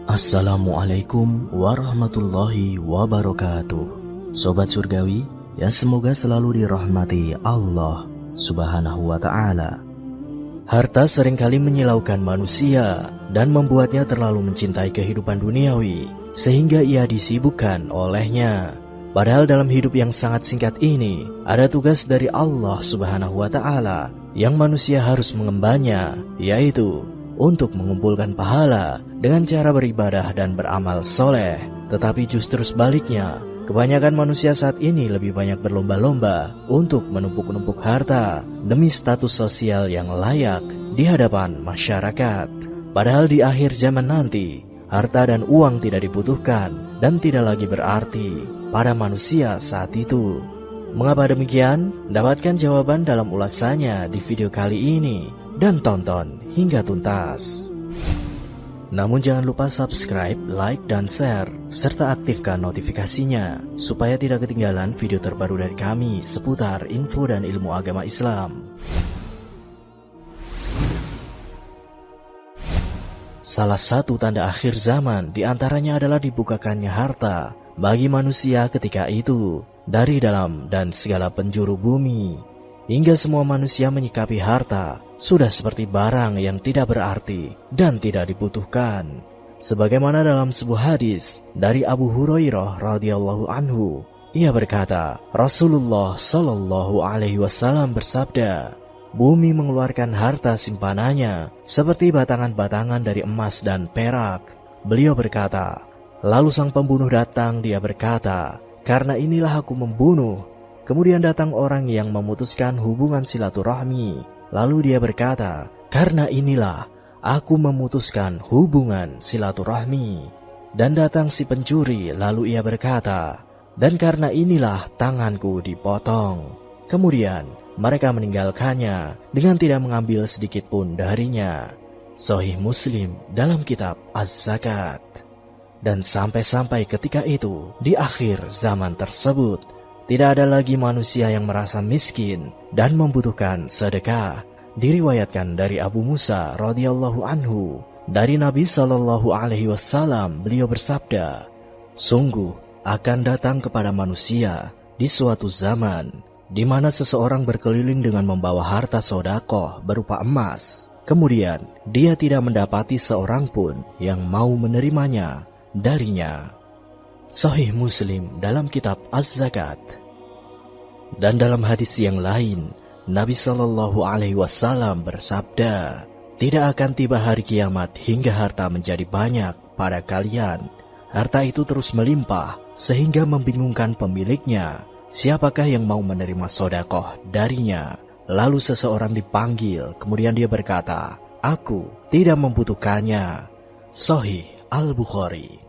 Assalamualaikum warahmatullahi wabarakatuh. Sobat surgawi yang semoga selalu dirahmati Allah Subhanahu wa ta'ala. Harta seringkali menyilaukan manusia dan membuatnya terlalu mencintai kehidupan duniawi sehingga ia disibukkan olehnya. Padahal dalam hidup yang sangat singkat ini ada tugas dari Allah Subhanahu wa ta'ala yang manusia harus mengembannya, yaitu untuk mengumpulkan pahala dengan cara beribadah dan beramal soleh. Tetapi justru sebaliknya, kebanyakan manusia saat ini lebih banyak berlomba-lomba untuk menumpuk-numpuk harta demi status sosial yang layak di hadapan masyarakat. Padahal di akhir zaman nanti, harta dan uang tidak dibutuhkan dan tidak lagi berarti pada manusia saat itu. Mengapa demikian? Dapatkan jawaban dalam ulasannya di video kali ini dan tonton hingga tuntas. Namun jangan lupa subscribe, like, dan share, serta aktifkan notifikasinya supaya tidak ketinggalan video terbaru dari kami seputar info dan ilmu agama Islam. Salah satu tanda akhir zaman diantaranya adalah dibukakannya harta bagi manusia ketika itu dari dalam dan segala penjuru bumi, hingga semua manusia menyikapi harta sudah seperti barang yang tidak berarti dan tidak dibutuhkan. Sebagaimana dalam sebuah hadis dari Abu Hurairah radhiyallahu anhu, ia berkata, Rasulullah Shallallahu alaihi wasallam bersabda, bumi mengeluarkan harta simpanannya seperti batangan-batangan dari emas dan perak. Beliau berkata, lalu sang pembunuh datang, dia berkata, karena inilah aku membunuh. Kemudian datang orang yang memutuskan hubungan silaturahmi. Lalu dia berkata, karena inilah aku memutuskan hubungan silaturahmi. Dan datang si pencuri, lalu ia berkata, dan karena inilah tanganku dipotong. Kemudian mereka meninggalkannya dengan tidak mengambil sedikit pun darinya. Sahih Muslim dalam kitab Az-Zakat. Dan sampai-sampai ketika itu, di akhir zaman tersebut, tidak ada lagi manusia yang merasa miskin dan membutuhkan sedekah. Diriwayatkan dari Abu Musa radhiyallahu anhu, dari Nabi Shallallahu alaihi wasallam, beliau bersabda, sungguh akan datang kepada manusia di suatu zaman di mana seseorang berkeliling dengan membawa harta sedekah berupa emas. Kemudian dia tidak mendapati seorang pun yang mau menerimanya darinya. Sahih Muslim dalam kitab Az-Zakat. Dan dalam hadis yang lain, Nabi Shallallahu alaihi wasallam bersabda, tidak akan tiba hari kiamat hingga harta menjadi banyak pada kalian. Harta itu terus melimpah sehingga membingungkan pemiliknya. Siapakah yang mau menerima sedekah darinya? Lalu seseorang dipanggil, kemudian dia berkata, aku tidak membutuhkannya. Sahih Al-Bukhari.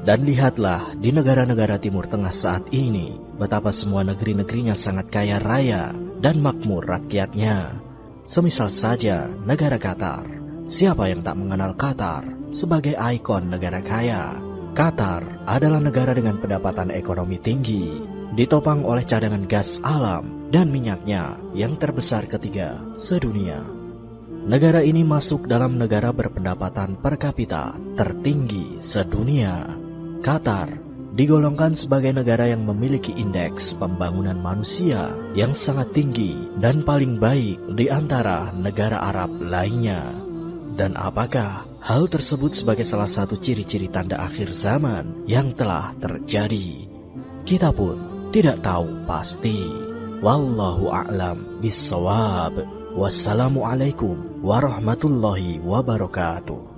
Dan lihatlah di negara-negara Timur Tengah saat ini, betapa semua negeri-negerinya sangat kaya raya dan makmur rakyatnya. Semisal saja negara Qatar. Siapa yang tak mengenal Qatar sebagai ikon negara kaya? Qatar adalah negara dengan pendapatan ekonomi tinggi, ditopang oleh cadangan gas alam dan minyaknya yang terbesar ketiga sedunia. Negara ini masuk dalam negara berpendapatan per kapita tertinggi sedunia. Qatar digolongkan sebagai negara yang memiliki indeks pembangunan manusia yang sangat tinggi dan paling baik di antara negara Arab lainnya. Dan apakah hal tersebut sebagai salah satu ciri-ciri tanda akhir zaman yang telah terjadi? Kita pun tidak tahu pasti. Wallahu a'lam bissawab. Wassalamualaikum warahmatullahi wabarakatuh.